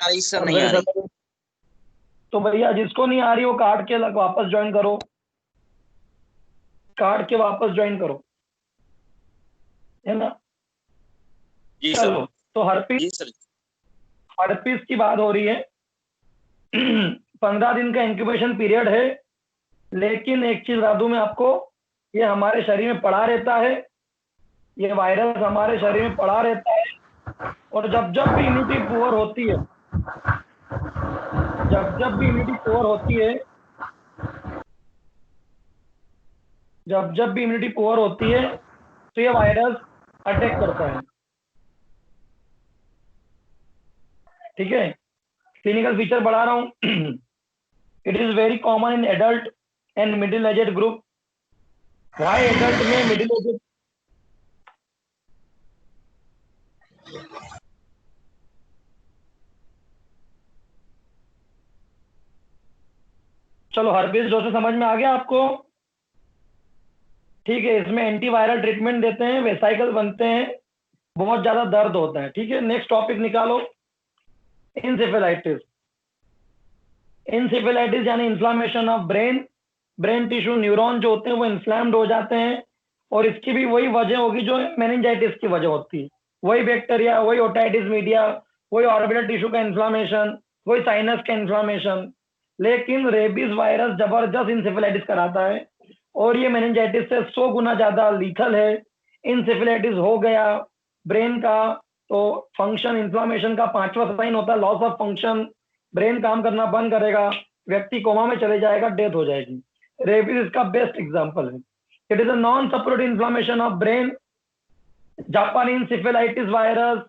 आ रही सर, और नहीं आ फिर रही। तो भैया जिसको नहीं आ रही वो काट के वापस ज्वाइन करो, काट के वापस ज्वाइन करो, है ना। जी सर। चलो, तो हर्पीस, जी सर। हर्पीस की बात हो रही है। 15 दिन का इंक्यूबेशन पीरियड है, लेकिन एक चीज बता दूं मैं आपको, ये हमारे शरीर में पड़ा रहता है, ये वायरस हमारे शरीर में पड़ा रहता है। और जब जब भी इम्यूनिटी पुअर होती है, जब जब भी इम्यूनिटी पुअर होती है, जब जब भी इम्यूनिटी पुअर होती है, तो ये वायरस अटैक करता है। ठीक है, क्लिनिकल फीचर बढ़ा रहा हूं। It is very common in adult and middle aged group. Why adult में, मिडिल एजेड, चलो हर्पीस जोसे समझ में आ गया आपको। ठीक है, इसमें एंटीवायरल ट्रीटमेंट देते हैं, वेसाइकल बनते हैं, बहुत ज्यादा दर्द होता है। ठीक है, नेक्स्ट टॉपिक निकालो, इंसेफेलाइटिस। इंसेफेलाइटिस यानी inflammation of brain, brain tissue, neuron जो होते हैं वो इन्फ्लाम्ड हो जाते हैं। और इसकी भी वही वजह होगी जो मेनिंजाइटिस की वजह होती है, वही बैक्टीरिया, वही ओटाइटिस मीडिया, वही ऑर्बिटल टिश्यू का इन्फ्लामेशन, वही साइनस का इन्फ्लामेशन। लेकिन रेबीज वायरस जबरदस्त इंसेफेलाइटिस कराता है, और ये मेनिंजाइटिस से 100 गुना ज्यादा लीथल है। इंसेफेलाइटिस हो गया ब्रेन का, तो फंक्शन, इन्फ्लामेशन का 5वां साइन होता है लॉस ऑफ फंक्शन, ब्रेन काम करना बंद करेगा, व्यक्ति कोमा में चले जाएगा, डेथ हो जाएगी। रेबीज इसका बेस्ट एग्जांपल है। It is a non supported inflammation of brain, जापानी encephalitis virus,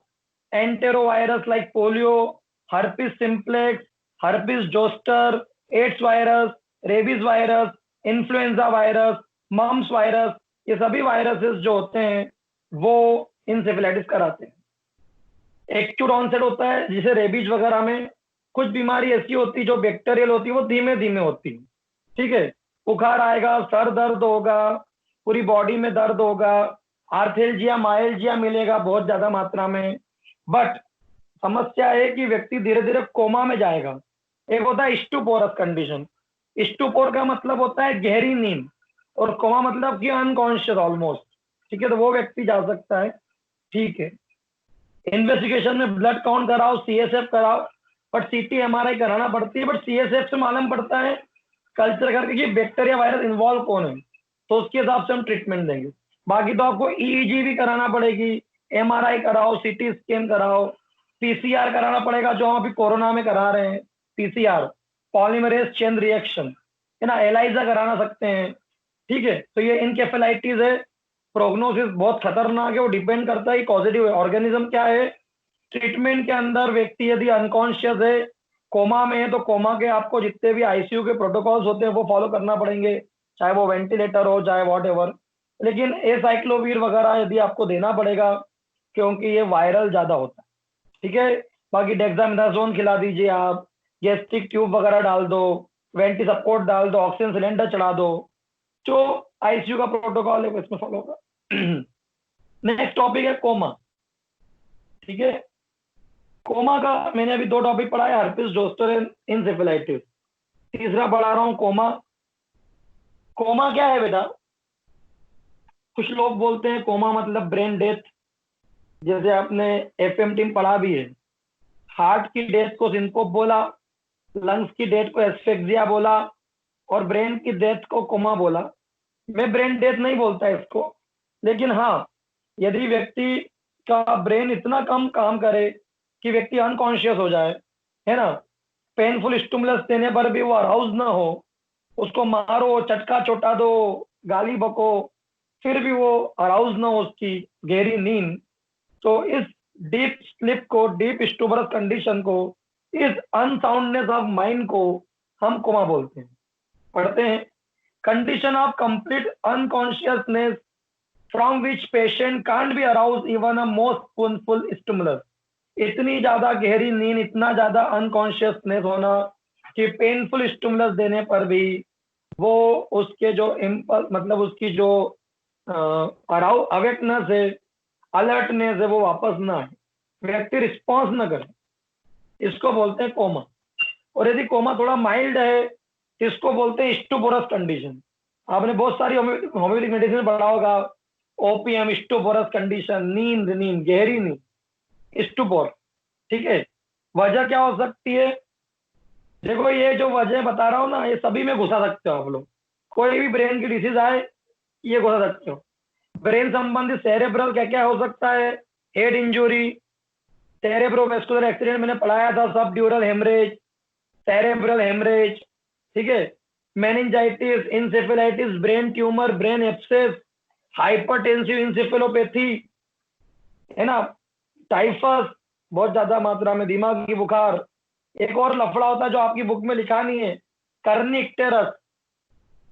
enterovirus like polio, herpes simplex, herpes zoster, AIDS virus, rabies virus, influenza virus, mumps virus, ये सभी वायरसेस जो होते हैं वो इंसेफेलाइटिस कराते हैं। एक्यूट ऑनसेट होता है, जिसे रेबीज वगैरह में कुछ बीमारी ऐसी होती है जो बैक्टीरियल होती है, वो धीमे धीमे होती है। ठीक है, बुखार आएगा, सर दर्द होगा, पूरी बॉडी में दर्द होगा, आर्थेल्जिया माइल्जिया मिलेगा बहुत ज्यादा मात्रा में। बट समस्या है कि व्यक्ति धीरे धीरे कोमा में जाएगा। एक होता है स्टुपोरस कंडीशन, स्टुपोर का मतलब होता है गहरी नींद, और कोमा मतलब कि अनकॉन्शियस ऑलमोस्ट। ठीक है, तो वो व्यक्ति जा सकता है। ठीक है, इन्वेस्टिगेशन में ब्लड काउंट कराओ, सीएसएफ कराओ, बट सीटी एमआरआई कराना पड़ती है। बट सीएसएफ से मालूम पड़ता है कल्चर करके कि बैक्टीरिया वायरस इन्वॉल्व कौन है, तो उसके हिसाब से हम ट्रीटमेंट देंगे। बाकी तो आपको ईईजी भी कराना पड़ेगी, एमआरआई कराओ, सीटी स्कैन कराओ, पीसीआर कराना पड़ेगा जो हम अभी कोरोना में करा रहे हैं, पीसीआर, पॉलीमरेज चेन रिएक्शन, है ना, एलाइजा कराना सकते हैं। ठीक है, तो ये इनकेफेलाइटिस है। प्रोग्नोसिस बहुत खतरनाक है, वो डिपेंड करता है पॉजिटिव ऑर्गेनिज्म क्या है। ट्रीटमेंट के अंदर व्यक्ति यदि अनकॉन्शियस है, कोमा में है, तो कोमा के आपको जितने भी आईसीयू के प्रोटोकॉल्स होते हैं वो फॉलो करना पड़ेंगे, चाहे वो वेंटिलेटर हो, चाहे वॉट एवर। लेकिन एसाइक्लोवीर वगैरह यदि आपको देना पड़ेगा, क्योंकि ये वायरल ज्यादा होता है। ठीक है, बाकी डेक्सामेथासोन खिला दीजिए आप, गैस्ट्रिक ट्यूब वगैरह डाल दो, वेंटी सपोर्ट डाल दो, ऑक्सीजन सिलेंडर चढ़ा दो, जो आईसीयू का प्रोटोकॉल है वो इसमें फॉलो होगा। नेक्स्ट टॉपिक है कोमा। ठीक है, कोमा का मैंने अभी 2 टॉपिक पढ़ा है, हर्पिस जोस्टर इंसेफेलाइटिस। तीसरा पढ़ा रहा हूं कोमा। कोमा क्या है बेटा? कुछ लोग बोलते हैं कोमा मतलब ब्रेन डेथ, जैसे आपने एफएम टीम पढ़ा भी है। हार्ट की डेथ को सिंकोप बोला, लंग्स की डेथ को एस्फेक्सिया बोला, और ब्रेन की डेथ को कोमा बोला। मैं ब्रेन डेथ नहीं बोलता इसको, लेकिन हाँ, यदि व्यक्ति का ब्रेन इतना कम काम करे कि व्यक्ति अनकॉन्शियस हो जाए, है ना, पेनफुल स्टिमुलस देने पर भी वो अराउज ना हो, उसको मारो, चटका चोटा दो, गाली बको, फिर भी वो अराउज ना हो, उसकी गहरी नींद, तो इस डीप स्लिप को, डीप स्टूबरस कंडीशन को, इस अनसाउंडनेस ऑफ माइंड को हम कोमा बोलते हैं। पढ़ते हैं, condition of complete unconsciousness from which patient can't be arouse even a most painful stimulus. इतनी ज्यादा गहरी नींद, इतना ज्यादा अनकॉन्शियसनेस होना कि पेनफुल स्टिमुलस देने पर भी वो उसके जो इम्पल्स, मतलब उसकी जो अराउ अवेकनेस है, अलर्टनेस है, वो वापस ना आए, व्यक्ति रिस्पॉन्स ना करे। इसको बोलते हैं कोमा। और यदि कोमा थोड़ा माइल्ड है तो इसको बोलते हैं स्टुपोरस कंडीशन। आपने बहुत सारी होम्योपैथिक मेडिसिन पढ़ा होगा, ओपीएम, स्टुपोरस कंडीशन, नींद, नींद गहरी नींद, स्टुपोर। ठीक है, वजह क्या हो सकती है? देखो ये जो वजह बता रहा हूँ ना, ये सभी में घुसा सकते हो आप लोग। कोई भी ब्रेन की डिसीज आए, ये घुसा सकते हो। ब्रेन संबंधित सेरेब्रल क्या क्या हो सकता है? हेड इंजुरी, सेरेब्रोवास्कुलर एक्सीडेंट मैंने पढ़ाया था, सब ड्यूरल हेमरेज, सेरेब्रल हेमरेज। ठीक है, meningitis, encephalitis, brain tumour, brain abscess, hypertensive encephalopathy, है ना, टाइफस, बहुत ज्यादा मात्रा में दिमागी बुखार। एक और लफड़ा होता है जो आपकी बुक में लिखा नहीं है, कर्निकटेरस।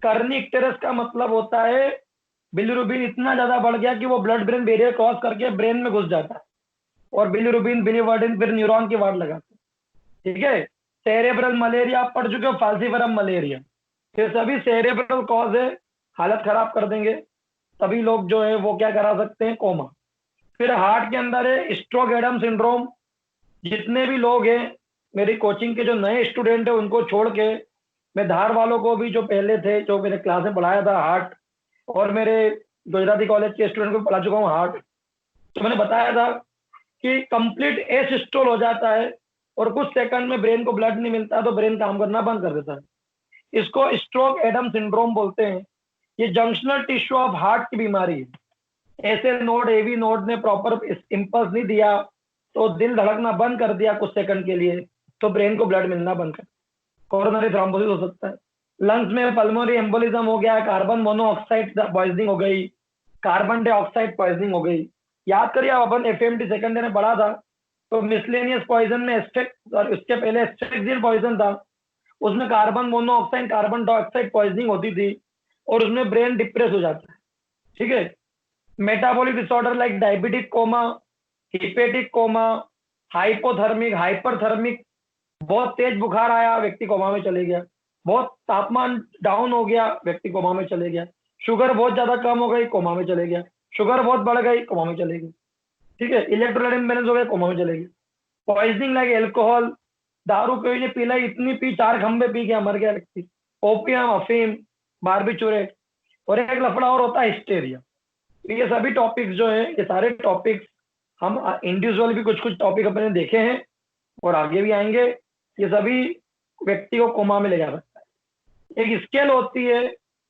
कर्निकटेरस का मतलब होता है बिलिरुबिन इतना ज्यादा बढ़ गया कि वो ब्लड ब्रेन बैरियर क्रॉस करके ब्रेन में घुस जाता है, और बिलिरुबिन बिलिवर्डिन फिर न्यूरॉन की वाट लगाते हैं। ठीक है, सेरेब्रल मलेरिया आप पढ़ चुके हो, फाल्सिफरम मलेरिया, ये सभी सेरेब्रल कॉज है, हालत खराब कर देंगे। सभी लोग जो है वो क्या करा सकते हैं? कोमा। फिर हार्ट के अंदर है स्ट्रोक एडम सिंड्रोम। जितने भी लोग हैं, मेरी कोचिंग के जो नए स्टूडेंट है उनको छोड़ के, मैं धार वालों को भी जो पहले थे, जो मैंने क्लास में पढ़ाया था हार्ट, और मेरे गुजराती कॉलेज के स्टूडेंट को पढ़ा चुका हूँ हार्ट, तो मैंने बताया था कि कंप्लीट एसिस्टोल हो जाता है और कुछ सेकंड में ब्रेन को ब्लड नहीं मिलता तो ब्रेन काम करना बंद कर देता है। इसको स्ट्रोक एडम सिंड्रोम बोलते हैं। ये जंक्शनल टिश्यू ऑफ हार्ट की बीमारी है। ऐसे नोड, एवी नोड ने प्रॉपर इंपल्स नहीं दिया तो दिल धड़कना बंद कर दिया कुछ सेकंड के लिए, तो ब्रेन को ब्लड मिलना बंद कर, कोरोनरी थ्रोम्बोसिस हो सकता है। लंग्स में पल्मोनरी एम्बोलिज्म हो गया, कार्बन मोनोऑक्साइड पॉइजनिंग हो गई, कार्बन डाइऑक्साइड पॉइजनिंग हो गई। याद करिए, अपन एफएमडी सेकंड में पढ़ा था, तो मिसलेनियस पॉइजन में एस्टेक, और उसके पहले एस्ट्रेक्सिन पॉइजन था, उसमें carbon monoxide carbon dioxide poisoning होती थी और उसमें ब्रेन डिप्रेस हो जाता है। ठीक है, metabolic disorder like diabetic coma, hepatic coma, hypothermic, hyperthermic, बहुत तेज बुखार आया व्यक्ति कोमा में चले गया, बहुत तापमान डाउन हो गया व्यक्ति कोमा में चले गया, शुगर बहुत ज्यादा कम हो गई कोमा में चले गया, शुगर बहुत बढ़ गई कोमा में चले गई। ठीक है, इलेक्ट्रोलाइट इम्बैलेंस हो गया कोमा में चले गई। पॉइजनिंग लाइक एल्कोहल, दारू पी लाई, इतनी पी, 4 खंबे पी गया, मर गया व्यक्ति। ओपियम, अफीम, बारबिचुरेट। और एक लफड़ा और होता है हिस्टेरिया। तो ये सभी टॉपिक्स जो है, ये सारे टॉपिक्स हम इंडिविजुअल भी कुछ कुछ टॉपिक अपने देखे हैं और आगे भी आएंगे। ये सभी व्यक्ति को कोमा में ले जा सकता है। एक स्केल होती है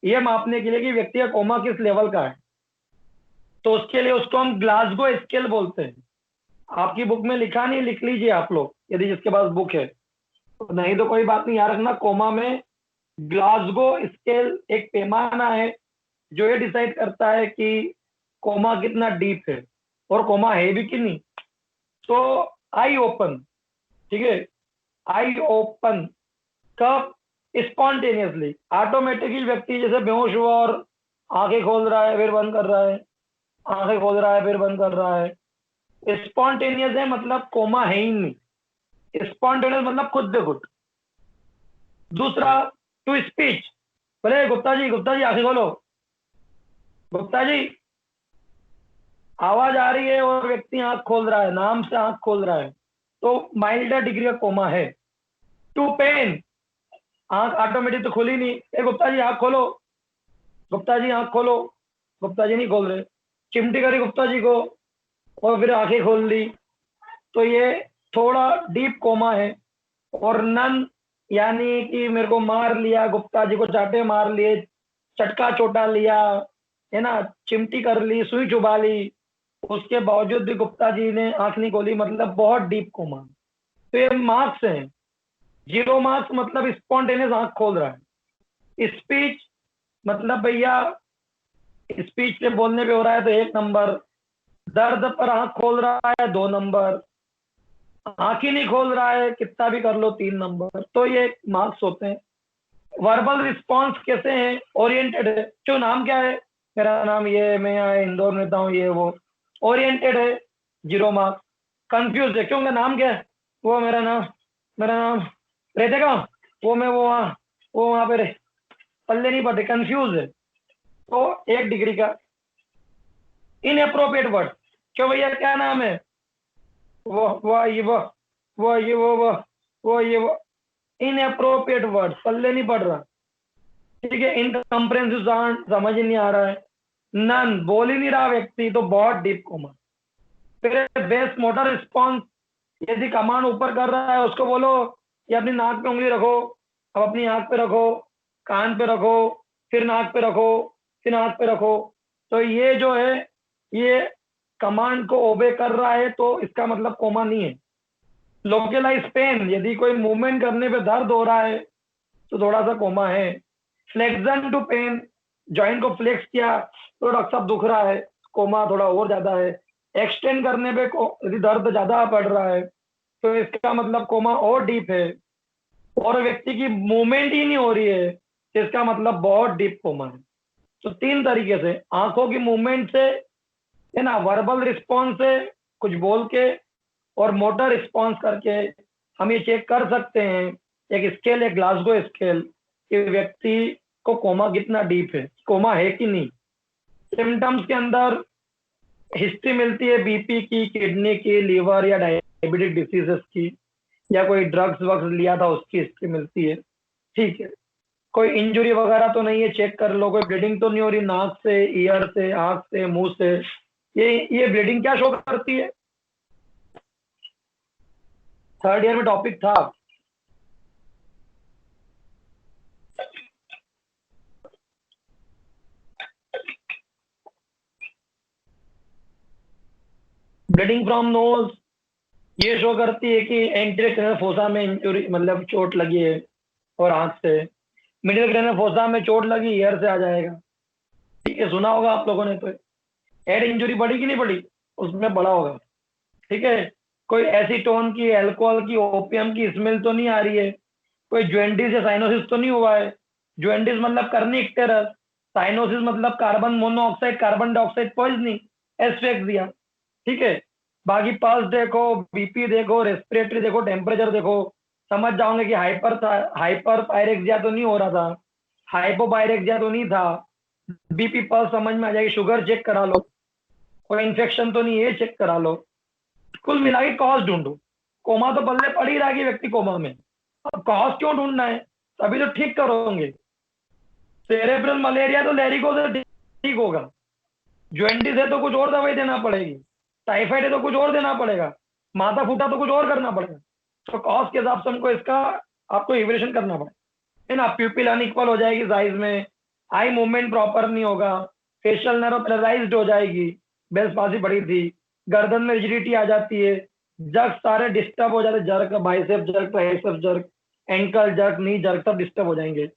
ये मापने के लिए कि व्यक्ति का कोमा किस लेवल का है, तो उसके लिए उसको हम ग्लासगो स्केल बोलते हैं। आपकी बुक में लिखा नहीं, लिख लीजिए आप लोग यदि जिसके पास बुक है, तो नहीं तो कोई बात नहीं, याद रखना कोमा में ग्लासगो स्केल एक पैमाना है जो ये डिसाइड करता है कि कोमा कितना डीप है और कोमा है भी कि नहीं। तो आई ओपन, ठीक है, आई ओपन कब? स्पॉन्टेनियसली, ऑटोमेटिकली व्यक्ति जैसे बेहोश हुआ और आंखें खोल रहा है फिर बंद कर रहा है, आंखें खोल रहा है फिर बंद कर रहा है। स्पॉन्टेनियस है मतलब कोमा है ही नहीं, स्पॉन्टेनियस मतलब खुद से खुद। दूसरा, टू स्पीच, बोले गुप्ता जी आंखें खोलो, गुप्ता जी, आवाज आ रही है और व्यक्ति आंख खोल रहा है, नाम से आंख खोल रहा है, तो माइल्डर डिग्री का कोमा है। टू पेन, आंख ऑटोमेटिक तो खुली नहीं, ए गुप्ता जी आंख खोलो, गुप्ता जी आंख खोलो, गुप्ता जी नहीं खोल रहे, चिमटी करी गुप्ता जी को और फिर आंखें खोल ली, तो ये थोड़ा डीप कोमा है। और नन, यानी कि मेरे को मार लिया, गुप्ता जी को चाटे मार लिए, चटका चोटा लिया, है ना, चिमटी कर ली, सुई चुबा ली, उसके बावजूद भी गुप्ता जी ने आंख नहीं खोली, मतलब बहुत डीप कोमा। तो ये मार्क्स हैं। 0 मार्क्स मतलब स्पॉन्टेनियस आंख खोल रहा है। स्पीच मतलब भैया स्पीच पे बोलने पे हो रहा है तो 1 नंबर, दर्द पर आंख खोल रहा है 2 नंबर, आंख ही नहीं खोल रहा है कितना भी कर लो 3 नंबर। तो ये मार्क्स होते हैं। वर्बल रिस्पॉन्स कैसे हैं? ओरिएंटेड है, क्यों, नाम क्या है? मेरा नाम ये है, मैं यहाँ इंदौर में रहता हूँ, ये वो। ओरिएंटेड है, 0 मार्क्स। कंफ्यूज है, क्यों, मेरा नाम क्या है? वो मेरा नाम रहते का, वो मैं वो वहाँ पे रहे, पल्ले नहीं पड़ते, कंफ्यूज है, तो 1 डिग्री का। इनअप्रोप्रिएट वर्ड, क्यों भैया क्या नाम है? वो ये वो वो ये वो ये वो इनअप्रोप्रिएट वर्ड पल्ले नहीं पड़ रहा, ठीक है, इनकम्प्रेहेंसिव साउंड समझ ही नहीं आ रहा है, नन बोल ही नहीं रहा व्यक्ति, तो बहुत डीप कोमा। फिर बेस मोटर रिस्पॉन्स, यदि कमांड ऊपर कर रहा है उसको बोलो कि अपनी नाक पे उंगली रखो, अब अपनी आंख पे रखो, कान पे रखो, फिर नाक पे रखो, फिर आंख पे रखो। तो ये जो है ये कमांड को ओबे कर रहा है, तो इसका मतलब कोमा नहीं है। लोकलाइज पेन, यदि कोई मूवमेंट करने पे दर्द हो रहा है तो थोड़ा सा कोमा है। फ्लेक्शन टू पेन, जॉइंट को फ्लेक्स किया तो डॉक्टर साहब दुख रहा है, कोमा थोड़ा और ज्यादा है। एक्सटेंड करने पे यदि दर्द ज्यादा पड़ रहा है तो इसका मतलब कोमा और डीप है। और व्यक्ति की मूवमेंट ही नहीं हो रही है तो इसका मतलब बहुत डीप कोमा है। तो तीन तरीके से, आंखों की मूवमेंट से, है ना, वर्बल रिस्पॉन्स से कुछ बोल के, और मोटर रिस्पॉन्स करके हम ये चेक कर सकते हैं, एक स्केल, एक ग्लासगो स्केल, कि व्यक्ति को कोमा कितना डीप है, कोमा है कि नहीं। सिम्टम्स के अंदर हिस्ट्री मिलती है बीपी की, किडनी की, लीवर या डायबिटिक डिसीजेस की, या कोई ड्रग्स वग्स लिया था उसकी हिस्ट्री मिलती है, ठीक है। कोई इंजुरी वगैरह तो नहीं है, चेक कर लो, कोई ब्लीडिंग तो नहीं हो रही नाक से, ईयर से, आंख से, मुंह से। ये ब्लीडिंग क्या शो करती है, थर्ड ईयर में टॉपिक था। ब्लीडिंग फ्रॉम नोज ये शो करती है कि एंटेरियर फोसा में इंजुरी, मतलब चोट लगी है, और आंख से। मिडिल क्रेनियल फोसा में चोट लगी, ईयर से आ जाएगा, ठीक है, सुना होगा आप लोगों ने। तो हेड इंजुरी बड़ी कि नहीं बड़ी, उसमें बड़ा होगा, ठीक है। कोई एसीटोन की, अल्कोहल की, ओपियम की स्मेल तो नहीं आ रही है। कोई ज्वेंडिस या साइनोसिस तो नहीं हुआ है। ज्वेंडिस मतलब करनी इक्टेरस, साइनोसिस मतलब carbon monoxide, carbon dioxide poisoning, asphyxia, ठीक है। बाकी पल्स देखो, बीपी देखो, रेस्पिरेटरी देखो, टेम्परेचर देखो, समझ जाओगे कि हाइपर पायरेक्सिया तो नहीं हो रहा था, हाइपोपायरेक्सिया तो नहीं था। बीपी पल्स समझ में आ जाएगी, शुगर चेक करा लो, कोई इन्फेक्शन तो नहीं है, चेक करा लो। कुल मिला के कॉज ढूंढो। कोमा तो पल्ले पड़ ही रहा है कि व्यक्ति कोमा में, अब कॉज क्यों ढूंढना है, तभी तो ठीक करोगे। सेरेब्रल मलेरिया तो लैरिगो से ठीक होगा, ज्वेंटिस है तो कुछ और दवाई देना पड़ेगी, टाइफाइड है तो कुछ और देना पड़ेगा, माथा फूटा तो कुछ और करना पड़ेगा। तो कॉज के हिसाब से हमको इसका आपको इवेल्युएशन करना पड़ेगा, है ना। प्यूपिल अनइक्वल हो जाएगी साइज में, आई मूवमेंट प्रॉपर नहीं होगा, फेशियल नर्व पैरालाइज्ड हो जाएगी, बेल्स पासी बड़ी थी, गर्दन में रिजिडिटी आ जाती है, जर्क सारे डिस्टर्ब हो जाते, jerk, bicep jerk, tricep jerk, ankle jerk, नी जर्क, सब डिस्टर्ब हो जाएंगे।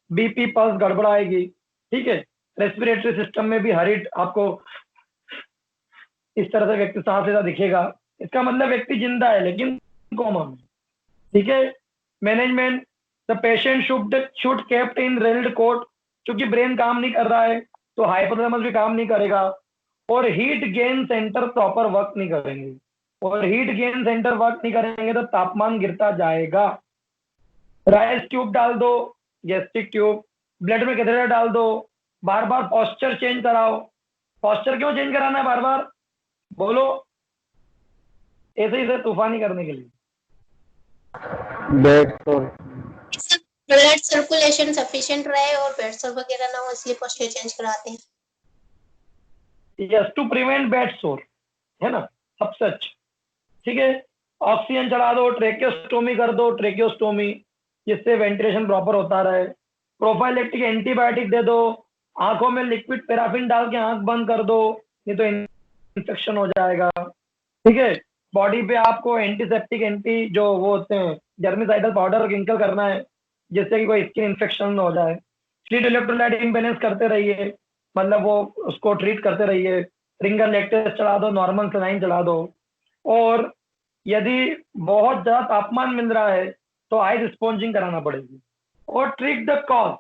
बीपी पल्स गड़बड़ाएगी, ठीक है। रेस्पिरेटरी सिस्टम में भी हरिट आपको इस तरह से व्यक्ति सांस लेता दिखेगा, इसका मतलब व्यक्ति जिंदा है लेकिन कोमा में, ठीक है। Management, the patient should kept in railed coat, क्योंकि ब्रेन काम नहीं कर रहा है तो हाइपोथैलेमस भी काम नहीं करेगा, और heat gain centre proper work नहीं करेंगे, और हीट गेन सेंटर वर्क नहीं करेंगे तो तापमान गिरता जाएगा। राइस ट्यूब डाल दो, गैस्ट्रिक ट्यूब, ब्लड में कैथेटर डाल दो, बार बार पॉस्चर चेंज कराओ। पॉस्चर क्यों चेंज कराना है बार बार, बोलो, ऐसे ही से तूफानी करने के लिए। Bed sir, blood circulation sufficient रहे और बेड सोर वगैरह ना हो, इसलिए पोस्चर चेंज कराते हैं। यस, टू प्रिवेंट बेड सोर, है ना, सबसे अच्छा, ठीक है। ऑक्सीजन चढ़ा दो, ट्रेकियोस्टोमी कर दो, ट्रेकियोस्टोमी, जिससे वेंटिलेशन प्रॉपर होता रहे। प्रोफाइलेक्टिक एंटीबायोटिक दे दो, आंखों में लिक्विड पैराफिन डाल के आंख बंद कर दो, नहीं तो इन्फेक्शन हो जाएगा, ठीक है। बॉडी पे आपको एंटीसेप्टिक, एंटी जो वो होते हैं जर्मिसाइडल पाउडर किंकल करना है, जिससे कि कोई स्किन इन्फेक्शन ना हो जाए। स्लीप इलेक्ट्रोलाइट इम्बेलेंस करते रहिए, मतलब वो उसको ट्रीट करते रहिए। रिंगर लेक्टेस चढ़ा दो, नॉर्मल सलाइन चढ़ा दो। और यदि बहुत ज्यादा तापमान मिल रहा है तो आइस स्पॉन्जिंग कराना पड़ेगी। और ट्रिक द कॉज,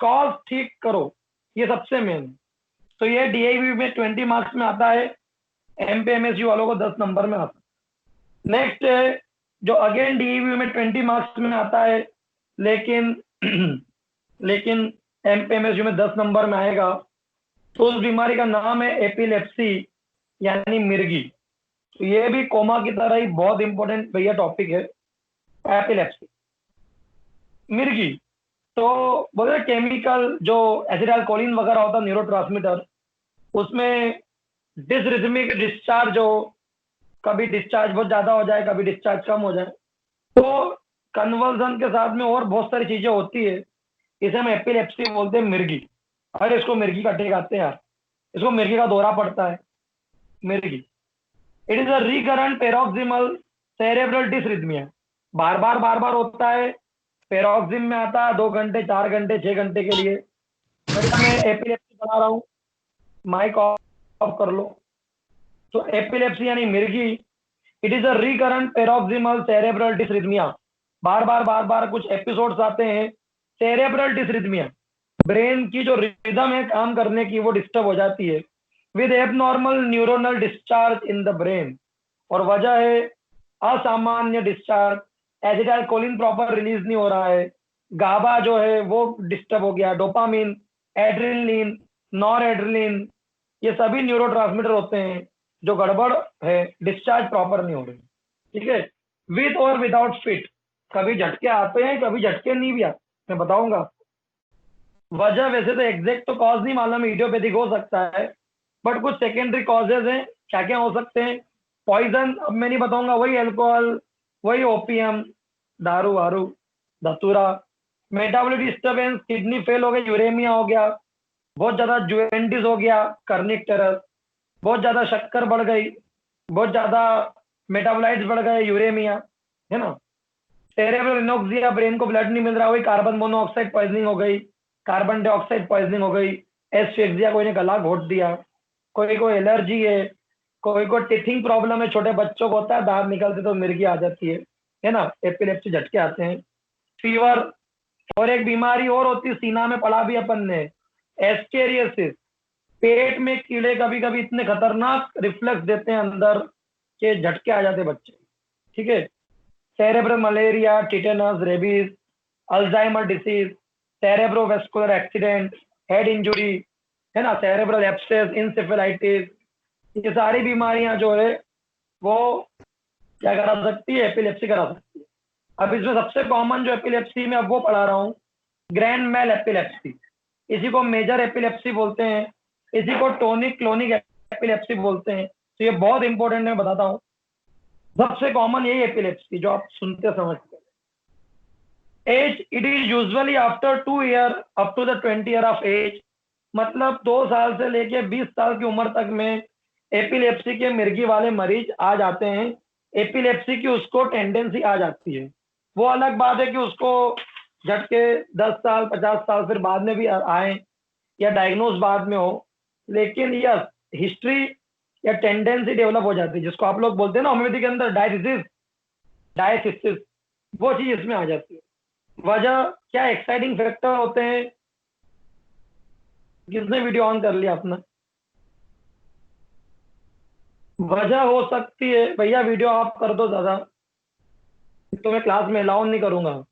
कॉज ठीक करो, ये सबसे मेन। तो ये डीआईवी में 20 मार्क्स में आता है, एमपीएमएसयू वालों को 10 नंबर में आता है। नेक्स्ट है जो अगेन डीईवी में 20 मार्क्स में आता है, लेकिन लेकिन एमपीएमएसयू में 10 नंबर में आएगा, तो उस बीमारी का नाम है एपिलेप्सी, यानी मिर्गी। तो ये भी कोमा की तरह ही बहुत इंपॉर्टेंट भैया टॉपिक है, एपिलेप्सी। मिर्गी, तो बोले केमिकल जो एसिटाइलकोलिन वगैरह होता है न्यूरोट्रांसमीटर, उसमें डिसरिथमिक डिस्चार्ज हो, कभी डिस्चार्ज बहुत ज्यादा हो जाए, कभी डिस्चार्ज कम हो जाए, तो कन्वर्जन के साथ में और बहुत सारी चीजें होती है। इसे हम एपिलेप्सी बोलते हैं, मिर्गी। अरे इसको मिर्गी का अटैक आते हैं यार, इसको मिर्गी का दौरा पड़ता है, मिर्गी। It is a recurrent paroxysmal cerebral dysrhythmia, बार बार होता है, पेरोक्सिम में आता है 2 घंटे 4 घंटे 6 घंटे के लिए। भैया मैं एपिलेप्सी बना रहा हूँ, माइक ऑफ कर लो। तो एपिलेप्सी यानी मिर्गी, it is a recurrent paroxysmal cerebral dysrhythmia, बार बार कुछ एपिसोड्स आते हैं, सेरेब्रल डिसरिथमिया, ब्रेन की जो रिदम है काम करने की वो डिस्टर्ब हो जाती है, with abnormal neuronal discharge in the brain. और वजह है असामान्य डिस्चार्ज, एसिटाइलकोलिन प्रॉपर रिलीज नहीं हो रहा है, गाबा जो है वो डिस्टर्ब हो गया, डोपामिन, एड्रेनलिन, नॉर एड्रेनलिन, ये सभी न्यूरोट्रांसमीटर होते हैं जो गड़बड़ है, डिस्चार्ज प्रॉपर नहीं हो रही। ठीक है, विद और विदाउट फिट, कभी झटके आते हैं कभी झटके नहीं भी आते, मैं बताऊंगा वजह। वैसे तो एग्जैक्ट तो कॉज नहीं मालूम, इडियोपैथिक हो सकता है, बट कुछ सेकेंडरी कॉजेज हैं। क्या क्या हो सकते हैं? पॉइजन, अब मैं नहीं बताऊंगा, वही अल्कोहल, वही ओपियम, दारू वारू, धतूरा, मेटाबॉलिक डिस्टर्बेंस, किडनी फेल हो गई, यूरेमिया हो गया, बहुत ज्यादा जुवेंटिस हो गया, कर्निक टेरर, बहुत ज्यादा शक्कर बढ़ गई, बहुत ज्यादा मेटाबोलाइट्स बढ़ गए, यूरेमिया, है ना। सेरेब्रल इनोक्सिया, ब्रेन को ब्लड नहीं मिल रहा, वही कार्बन मोनोऑक्साइड पॉइजनिंग हो गई, कार्बन डाइऑक्साइड पॉइजनिंग हो गई, एस्फिक्सिया, कोई ने गला घोट दिया, कोई को एलर्जी है, कोई को टिथिंग प्रॉब्लम है, छोटे बच्चों को होता है, दांत निकलते तो मिर्गी आ जाती है ना, एपिलेप्सी झटके आते हैं, फीवर। और एक बीमारी और होती है, सीना में पढ़ा भी अपन ने, एस्केरियोसिस, पेट में कीड़े कभी कभी इतने खतरनाक रिफ्लेक्स देते हैं अंदर के झटके आ जाते बच्चे। ठीक है, cerebral malaria, tetanus, rabies, Alzheimer's disease, cerebrovascular accident, head injury, है ना, सेरेब्रल एब्सेस, इंसेफेलाइटिस, ये सारी बीमारियां जो है वो क्या करा सकती है? एपिलेप्सी करा सकती है। अब इसमें सबसे कॉमन जो एपिलेप्सी में अब वो पढ़ा रहा हूँ, ग्रैंड मेल एपिलेप्सी, इसी को मेजर एपिलेप्सी बोलते हैं, इसी को टोनिक क्लोनिक एपिलेप्सी बोलते हैं। तो ये बहुत इंपॉर्टेंट है, बताता हूँ। सबसे कॉमन यही एपिलेप्सी जो आप सुनते समझते हैं। Age, it is usually after 2 year up to the 20 year of age, मतलब 2 साल से लेके 20 साल की उम्र तक में एपिलेप्सी के मिर्गी वाले मरीज आ जाते हैं। एपिलेप्सी की उसको टेंडेंसी आ जाती है, वो अलग बात है कि उसको झटके 10 साल 50 साल फिर बाद में भी आए या डायग्नोज बाद में हो, लेकिन यह हिस्ट्री या टेंडेंसी डेवलप हो जाती है, जिसको आप लोग बोलते हैं ना होम्योपैथी के अंदर डायसिस, वो चीज इसमें आ जाती है। वजह क्या? एक्साइटिंग फैक्टर होते हैं। किसने वीडियो ऑन कर लिया अपना? वजह हो सकती है भैया, वीडियो ऑफ कर दो ज्यादा, तो मैं क्लास में अलाउ नहीं करूंगा।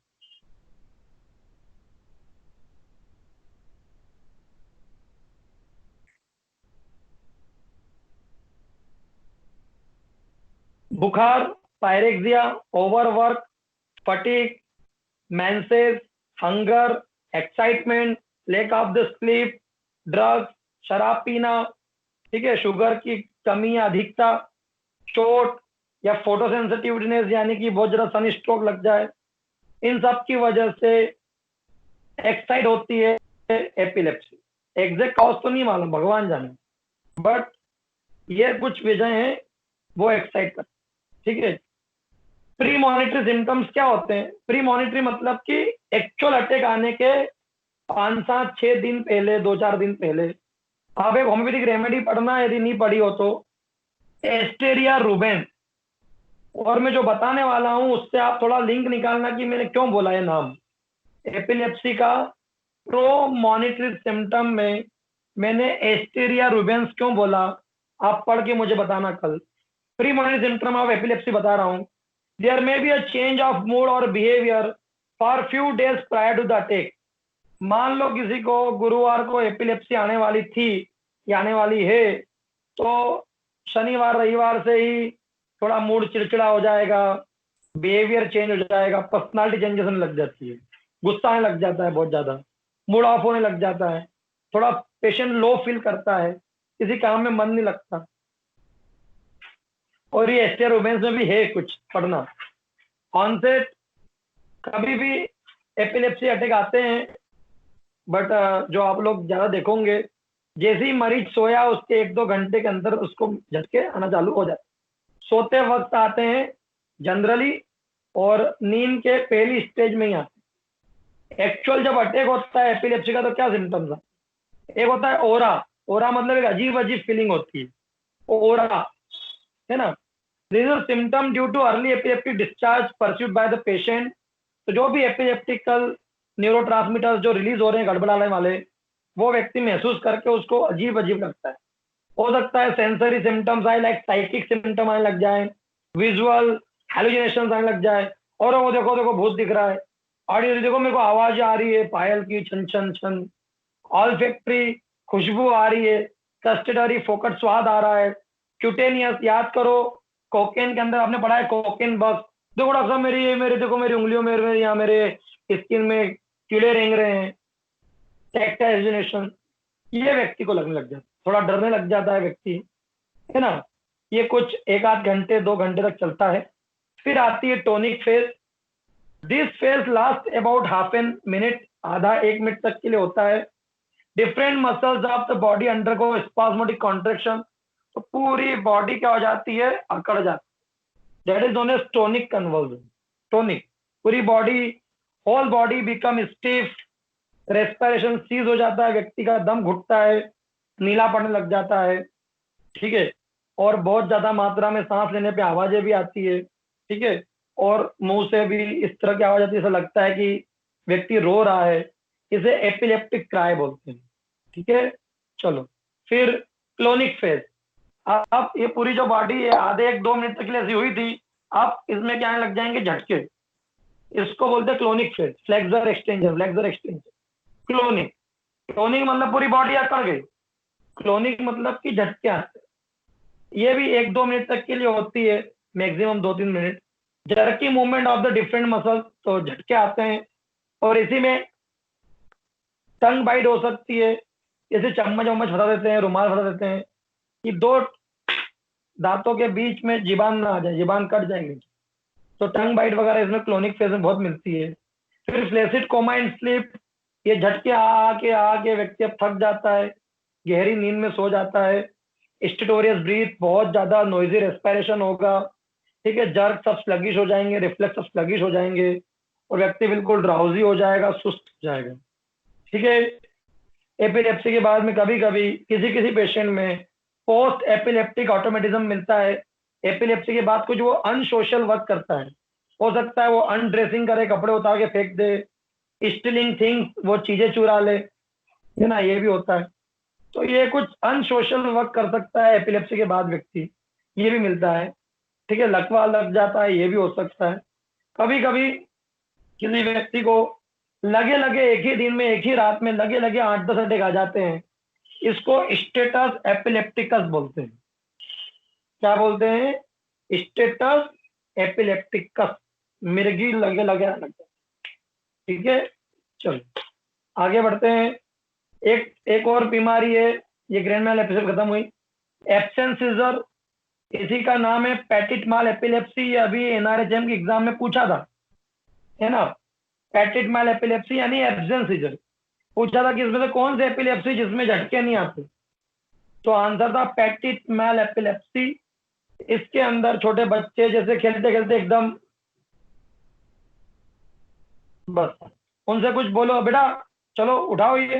बुखार, pyrexia, overwork, fatigue, menses, hunger, excitement, lack of the sleep, drugs, शराब पीना, ठीक है, शुगर की कमी या अधिकता, चोट या फोटोसेंसिटिवनेस यानी कि बहुत ज्यादा सन स्ट्रोक लग जाए, इन सब की वजह से एक्साइट होती है एपिलेप्सी। एग्जैक्ट कॉज तो नहीं मालूम, भगवान जाने, बट ये कुछ वजह है वो एक्साइट कर। ठीक है, प्री मॉनिटरी सिम्टम्स क्या होते हैं? प्री मॉनिटरी मतलब कि एक्चुअल अटैक आने के 5-7-6 दिन पहले, 2-4 दिन पहले आप एक होम्योपैथिक रेमेडी पढ़ना, यदि नहीं पढ़ी हो तो, एस्टेरिया रूबेन। और मैं जो बताने वाला हूं उससे आप थोड़ा लिंक निकालना कि मैंने क्यों बोला ये नाम। एपिलेप्सी का प्रो मॉनिटरी सिम्टम में मैंने एस्टेरिया रूबेंस क्यों बोला, आप पढ़ के मुझे बताना कल। Premonitory symptom of epilepsy बता रहा हूं। There may be a change of mood और behaviour for few days prior to the attack. मान लो किसी को गुरुवार को एपिलेप्सी आने वाली थी या आने वाली है, तो शनिवार रविवार से ही थोड़ा मूड चिड़चिड़ा हो जाएगा, बिहेवियर चेंज हो जाएगा, पर्सनालिटी चेंजेस होने लग जाती है, गुस्सा आने लग जाता है बहुत ज्यादा, मूड ऑफ होने लग जाता है, थोड़ा पेशेंट लो फील करता है, किसी काम में मन नहीं लगता। और ये एस्टर वुमेन्स में भी है कुछ पढ़ना। ऑनसेट कभी भी एपिलेप्सी अटैक आते हैं, बट जो आप लोग ज्यादा देखोगे, जैसे ही मरीज सोया उसके 1-2 घंटे के अंदर उसको झटके आना चालू हो जाते, सोते वक्त आते हैं जनरली, और नींद के पहली स्टेज में ही आते हैं। एक्चुअल जब अटैक होता है एपिलेप्सी का तो क्या सिम्टम्स है? एक होता है ओरा, ओरा मतलब एक अजीब अजीब फीलिंग होती है, ओरा, है ना। This is symptom due to early epileptic discharge perceived by the patient. तो जो भी एपिलेप्टिकल न्यूरोट्रांसमीटर्स जो रिलीज हो रहे हैं गड़बड़ाने वाले, वो व्यक्ति महसूस करके उसको अजीब अजीब लगता है। हो सकता है सेंसरी सिम्टम्स आए, लाइक साइकिक सिम्टम आने लग जाए, विजुअल हेलुसिनेशन आने लग जाए, और वो देखो देखो भूत दिख रहा है, और ये देखो मेरे को आवाज आ रही है पायल की छन छन छन, ऑल्फैक्टरी खुशबू आ रही है, कस्टडरी फोकट स्वाद आ रहा है, क्यूटेनियस याद करो कोकेन के अंदर आपने पढ़ा है कोकेन बग, देखो डॉक्टर साहब मेरी देखो मेरी उंगलियों में, मेरे यहाँ मेरे स्किन में कीड़े रेंग रहे हैं, टेक्टाइजेशन, ये व्यक्ति को लगने लग जाता है, थोड़ा डरने लग जाता है व्यक्ति, है ना। ये कुछ 1-8 घंटे 2 घंटे तक चलता है। फिर आती है tonic phase. This phase last about half an minute, आधा 1 मिनट तक के लिए होता है। Different muscles of the body undergo spasmodic contraction, तो पूरी बॉडी क्या हो जाती है, अकड़ जाती है, that is known as tonic conversion. Tonic, पूरी body, whole body become stiff, respiration cease हो जाता है, व्यक्ति का दम घुटता है, नीला पड़ने लग जाता है, ठीक है, और बहुत ज्यादा मात्रा में सांस लेने पे आवाजें भी आती है, ठीक है, और मुंह से भी इस तरह की आवाज आती है, ऐसा लगता है कि व्यक्ति रो रहा है, इसे एपिलेप्टिक क्राई बोलते हैं, ठीक है। चलो, फिर क्लोनिक फेज। अब ये पूरी जो बॉडी है आधे 1-2 मिनट तक के लिए ऐसी हुई थी, अब इसमें क्या आने लग जाएंगे झटके, इसको बोलते हैं clonic phase, flexor extension, flexor extension, clonic. Clonic मतलब पूरी बॉडी अकड़ गई, क्लोनिक मतलब कि झटके आते हैं। ये भी 1-2 मिनट तक के लिए होती है, maximum 2-3 minute. Jerky movement of the different muscle, तो झटके आते हैं, और इसी में टंग बाइट हो सकती है, जैसे चम्मच वम्मच फंसा देते हैं, रुमाल फंसा देते हैं, कि 2 दांतों के बीच में जीबान ना आ जाए, जीबान कट जाएंगे, तो टंग बाइट वगैरह इसमें क्लोनिक फेज में बहुत मिलती है। फिर फ्लेसिड कोमा एंड स्लीप, ये झटके आके व्यक्ति अब थक जाता है, गहरी नींद में सो जाता है, स्टेटोरियस ब्रीथ, बहुत ज्यादा नॉइजी रेस्पिरेशन होगा, ठीक है, जर्क सब स्लगिश हो जाएंगे, रिफ्लेक्स सब स्लगिश हो जाएंगे, और व्यक्ति बिल्कुल ड्राउजी हो जाएगा, सुस्त हो जाएगा, ठीक है। एपिलेप्सी के बाद में कभी कभी किसी किसी पेशेंट में पोस्ट एपिलेप्टिक ऑटोमेटिज्म मिलता है। एपिलेप्सी के बाद कुछ वो अनसोशल वर्क करता है, हो सकता है वो अनड्रेसिंग करे, कपड़े उतार के फेंक दे, स्टीलिंग थिंग्स, वो चीजें चुरा ले, है ना, ये भी होता है। तो ये कुछ अनसोशल वर्क कर सकता है एपिलेप्सी के बाद व्यक्ति, ये भी मिलता है, ठीक है। लकवा लग जाता है, ये भी हो सकता है। कभी कभी किसी व्यक्ति को लगे लगे एक ही दिन में एक ही रात में लगे लगे 8-10 अटैक आ जाते हैं, इसको स्टेटस एपिलेप्टिकस बोलते हैं। क्या बोलते हैं? स्टेटस एपिलेप्टिकस, मिर्गी लगे लगे आने लगता है, ठीक है। चलो आगे बढ़ते हैं। एक और बीमारी है, ये ग्रैंड माल एपिसोड खत्म हुई, एब्सेंस सीजर, इसी का नाम है पैटिट माल एपिलेप्सी। ये अभी एनआरएचएम के एग्जाम में पूछा था, है ना, पैटिट माल एपिलेप्सी यानी एब्सेंस सीजर। पूछा था कि इसमें से कौन सी एपिलेप्सी जिसमें झटके नहीं आते, तो आंसर था पैटिट माल एपिलेप्सी। इसके अंदर छोटे बच्चे जैसे खेलते खेलते एकदम, बस उनसे कुछ बोलो बेटा चलो उठाओ ये,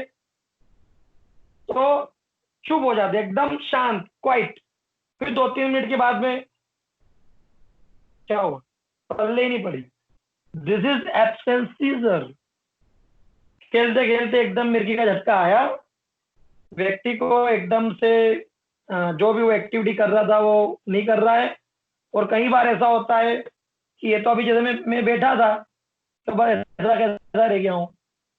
तो चुप हो जाते, एकदम शांत, क्वाइट। फिर 2-3 मिनट के बाद में क्या हुआ, पल्ले ही नहीं पड़ी। This is absence seizure. खेलते खेलते एकदम मिर्गी का झटका आया, व्यक्ति को एकदम से जो भी वो एक्टिविटी कर रहा था वो नहीं कर रहा है। और कई बार ऐसा होता है कि ये तो अभी जैसे मैं बैठा था तो बस ऐसा कैसा रह गया हूँ,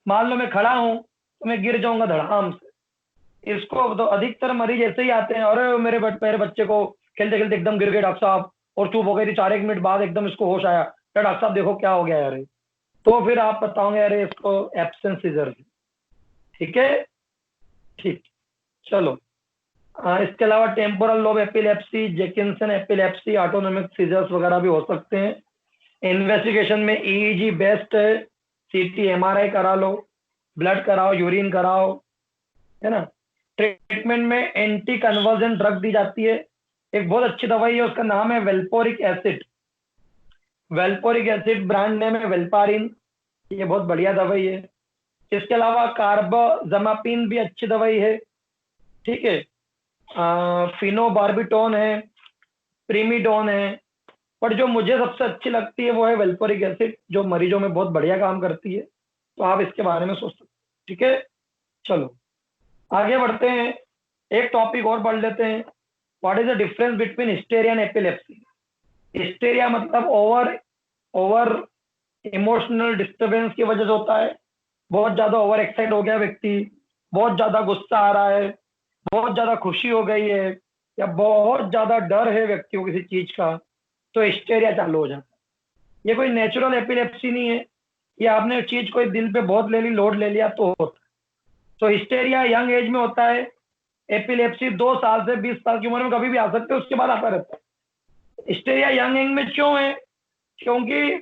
मान लो मैं खड़ा हूँ तो मैं गिर जाऊंगा धड़ाम से। इसको तो अधिकतर मरीज ऐसे ही आते हैं, अरे मेरे बच्चे को खेलते खेलते एकदम गिर गए डॉक्टर साहब, और चुप हो गई थी, 4-1 मिनट बाद एकदम इसको होश आया, डॉक्टर साहब देखो क्या हो गया यार, तो फिर आप बताओगे अरे इसको एब्सेंस सीजर। ठीक है, ठीक, चलो। इसके अलावा temporal lobe epilepsy, jacksonian epilepsy, autonomic seizures वगैरह भी हो सकते हैं। इन्वेस्टिगेशन में ईईजी बेस्ट है, सीटी एमआरआई करा लो, ब्लड कराओ, यूरिन कराओ, है ना। ट्रीटमेंट में एंटी कन्वर्जन ड्रग दी जाती है, एक बहुत अच्छी दवाई है, उसका नाम है वेल्पोरिक एसिड। वेल्पोरिक एसिड ब्रांड नेम है वेल्पारिन, ये बहुत बढ़िया दवाई है। इसके अलावा कार्बाजमापिन भी अच्छी दवाई है, ठीक है। फिनोबार्बिटोन है, प्रीमिडोन है, पर जो मुझे सबसे अच्छी लगती है वो है वेल्पोरिक एसिड, जो मरीजों में बहुत बढ़िया काम करती है, तो आप इसके बारे में सोच सकते हैं। ठीक है, चलो आगे बढ़ते हैं, एक टॉपिक और पढ़ लेते हैं। What is the difference between hysteria and epilepsy. Hysteria मतलब ओवर ओवर इमोशनल डिस्टर्बेंस की वजह से होता है, बहुत ज्यादा ओवर एक्साइट हो गया व्यक्ति, बहुत ज्यादा गुस्सा आ रहा है, बहुत ज्यादा खुशी हो गई है, या बहुत ज्यादा डर है व्यक्ति को किसी चीज का, तो हिस्टेरिया चालू हो जाता है। ये कोई नेचुरल एपिलेप्सी नहीं है, ये आपने चीज कोई दिल पे बहुत ले ली, लोड ले लिया तो होता है। तो हिस्टेरिया यंग एज में होता है, एपिलेप्सी 2 साल से 20 साल की उम्र में कभी भी आ सकते हैं, उसके बाद आता रहता है। हिस्टेरिया यंग एज में क्यों है? क्योंकि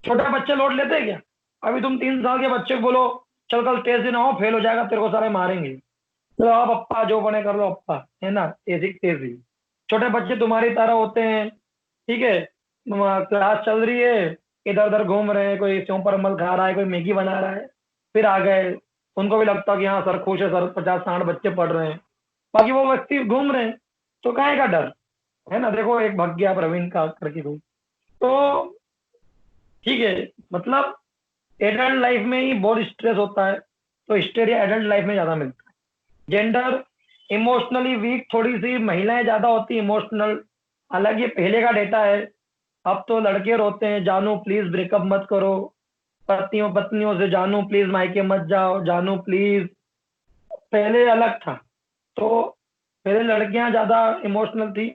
छोटे बच्चे लोड लेते हैं क्या? अभी तुम 3 साल के बच्चे को बोलो चल कल तेज दिन आओ, फेल हो जाएगा, तेरे को सारे मारेंगे, तो आप अप्पा जो बने कर लो अप्पा, है ना, तेजी तेजी। छोटे बच्चे तुम्हारी तरह होते हैं, ठीक है, क्लास चल रही है, इधर उधर घूम रहे हैं, कोई सेव परमल खा रहा है, कोई मैगी बना रहा है, फिर आ गए, उनको भी लगता कि हाँ सर खुश है, सर 50-60 बच्चे पढ़ रहे हैं, बाकी वो व्यक्ति घूम रहे हैं, तो काहे का डर, है ना। देखो एक भाग गया प्रवीण का करके कोई, तो ठीक है, मतलब एडल्ट लाइफ में ही बहुत स्ट्रेस होता है, तो हिस्टेरिया एडल्ट लाइफ में ज्यादा मिलता है। जेंडर इमोशनली वीक, थोड़ी सी महिलाएं ज्यादा होती इमोशनल, हालांकि ये पहले का डेटा है, अब तो लड़के रोते हैं जानू प्लीज ब्रेकअप मत करो, पत्नियों पत्नियों से जानू प्लीज मायके मत जाओ, जानू प्लीज, पहले अलग था। तो पहले लड़कियां ज्यादा इमोशनल थी,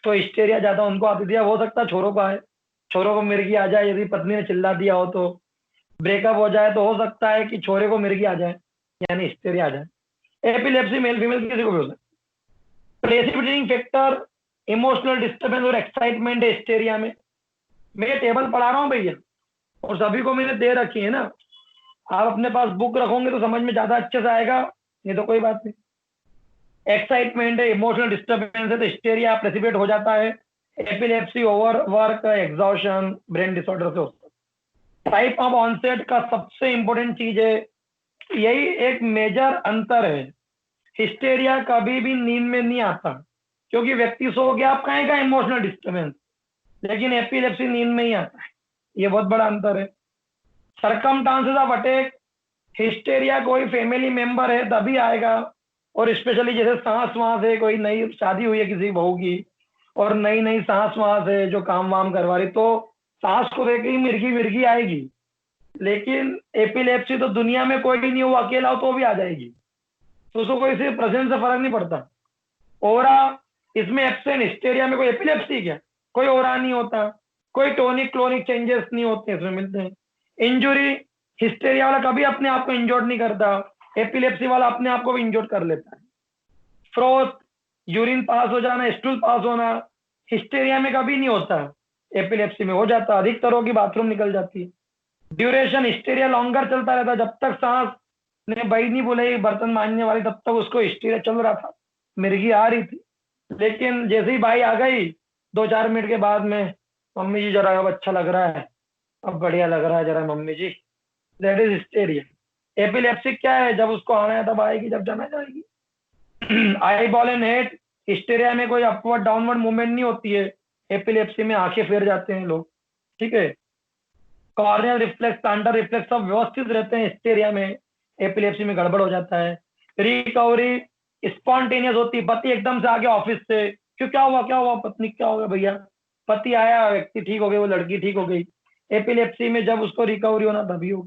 तो हिस्टेरिया ज्यादा उनको आती थी। अब हो सकता है छोरों को आए, छोरों को मिर्गी आ जाए, यदि पत्नी ने चिल्ला दिया हो तो, ब्रेकअप हो जाए तो हो सकता है कि छोरे को मिर्गी आ जाए, यानी हिस्टेरिया आ जाए। एपिलेप्सी मेल फीमेल किसी को भी हो सकता है। प्रेसिपिटेटिंग फैक्टर इमोशनल डिस्टर्बेंस और एक्साइटमेंट है हिस्टेरिया में। मैं ये टेबल पढ़ा रहा हूँ भैया, और सभी को मैंने दे रखी है ना, आप अपने पास बुक रखोगे तो समझ में ज्यादा अच्छे से आएगा, नहीं तो कोई बात नहीं। एक्साइटमेंट है, इमोशनल डिस्टर्बेंस है, तो हिस्टेरिया प्रेसिपिटेट हो जाता है। Epilepsy over work, exhaustion, brain disorder से होता है। टाइप ऑफ ऑनसेट का सबसे इंपॉर्टेंट चीज है, यही एक मेजर अंतर है, हिस्टेरिया कभी भी नींद में नहीं आता, क्योंकि व्यक्ति सो गया, आप कहेगा इमोशनल डिस्टर्बेंस, लेकिन एपिलेप्सी नींद में ही आता है, ये बहुत बड़ा अंतर है। सरकमस्टांसेस ऑफ अटैक, हिस्टेरिया कोई फैमिली मेंबर है तभी आएगा, और स्पेशली जैसे सांस वास है, कोई नई शादी हुई है किसी बहू की, और नई नई सांस वास है जो काम वाम करवा रही, तो सांस को देख के मिर्गी मिर्गी आएगी। लेकिन एपिलेप्सी तो दुनिया में कोई नहीं हो, अकेला हो तो भी आ जाएगी, तो उसको कोई से प्रेजेंस से फर्क नहीं पड़ता। ओरा इसमें एब्सेंट, हिस्टेरिया में कोई एपिलेप्सी क्या, कोई ओरा नहीं होता, कोई टोनिक क्लोनिक चेंजेस नहीं होते इसमें मिलते हैं। इंजुरी, हिस्टेरिया वाला कभी अपने आप को इंजोर्ड नहीं करता, एपिलेप्सी वाला अपने आप को भी इंजोर्ड कर लेता है। फ्रोथ, यूरिन पास हो जाना, स्टूल पास होना, हिस्टेरिया में कभी नहीं होता, एपिलेप्सी में हो जाता, अधिकतरों की बाथरूम निकल जाती है। ड्यूरेशन, हिस्टेरिया लॉन्गर चलता रहता, जब तक सांस ने बही नहीं बुलाई बर्तन मांजने वाली, तब तक उसको हिस्टेरिया चल रहा था, मिर्गी आ रही थी। लेकिन जैसे ही बाई आ गई 2-4 मिनट के बाद में, मम्मी जी जरा अब अच्छा लग रहा है, अब बढ़िया लग रहा है जरा mummy ji, that is hysteria. Epileptic क्या है, जब उसको आना है तब आएगी, जब जाना जाएगी। Eye ball and head, hysteria में कोई अपवर्ड डाउनवर्ड मूवमेंट नहीं होती है, एपिलेप्सी में आंखें फेर जाते हैं लोग, ठीक है। कॉर्नियल रिफ्लेक्स, प्लांटर रिफ्लेक्स सब व्यवस्थित रहते हैं, हिस्टेरिया में, एपिलेप्सी में गड़बड़ हो जाता है। रिकवरी स्पॉन्टेनियस होती है, पति एकदम से आ गया ऑफिस से, क्यों क्या हुआ क्या हुआ, पत्नी क्या हो गया भैया, पति आया, व्यक्ति ठीक हो गई, वो लड़की ठीक हो गई। एपिलेप्सी में जब उसको रिकवरी होना तभी हो,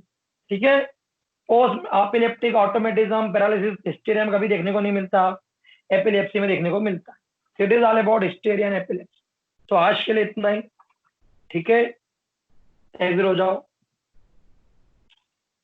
ठीक है। पोस्ट एपिलेप्टिक ऑटोमेटिज्म पैरालिसिस हिस्टेरिया में कभी देखने को नहीं मिलता, एपिलेप्सी में देखने को मिलता है। It is all about hysteria and epilepsy. तो आज के लिए इतना ही, ठीक है, हाजिर हो जाओ।